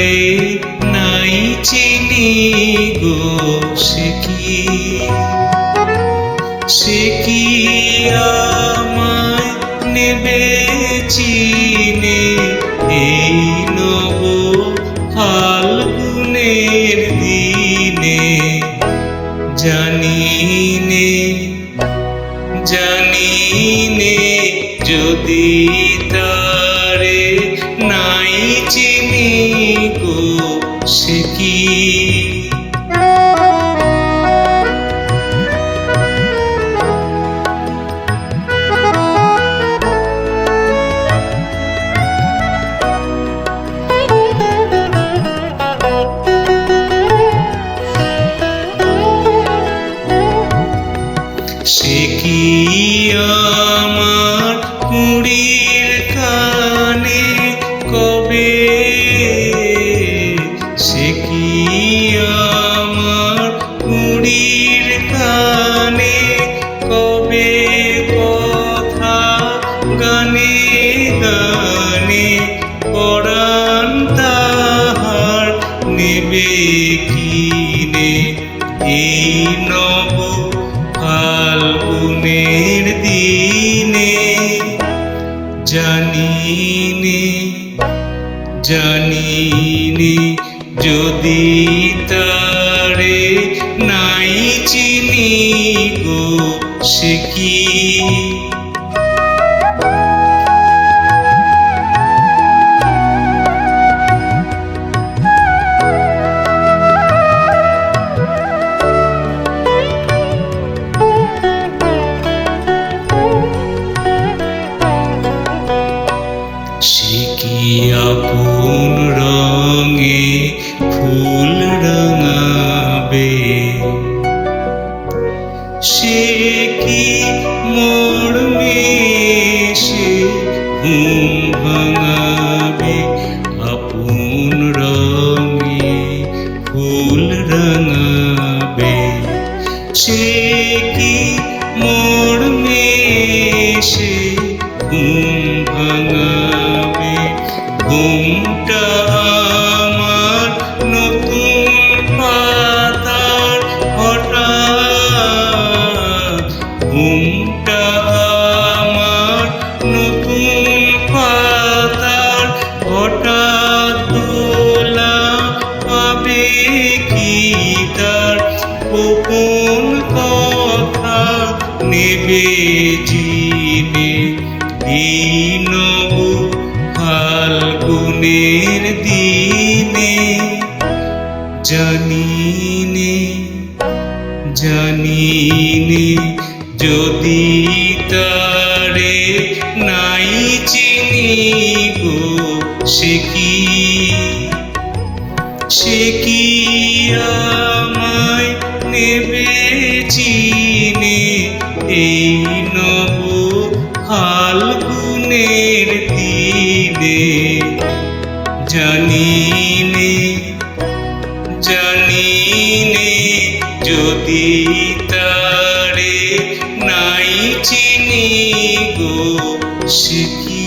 তারে নাই চিনি গো সে কি আমায় নেবে চিনে এই নব ফাল্গুনের দিনে। জানিনে যদি তারে নাই চিনি গো সে কি। সে কি আমার কুড়ির কানে কবে, সে কি আমার কুড়ির কানে কবে কথা গানে গানে পরাণ তাহার নেবে কিনে এই নব ফাল্গুনের দিনে। জানিনে যদি তারে নাই চিনি গো সে কি। সে কি আপন রঙে ফুল রাঙাবে, সে কি মর্মে সে ঘুম ভাঙাবে। আপন রঙে ফুল রাঙাবে, সে কি মর্মে সে ঘুম ভাঙাবে। ঘুমটা আমার নতুন পাতার হঠাৎ, ঘুমটা আমার নতুন পাতার হঠাৎ দোলা পাবে কি তার গোপন কথা নেবে চিনে এই নব ফাল্গুনের দিনে। জানিনে যদি তারে নাই চিনি গো সে কি আমায় নেবে চিনে এই নব ফাল্গুনের দিনে। জানিনে যদি তারে নাই চিনি গো সে কি।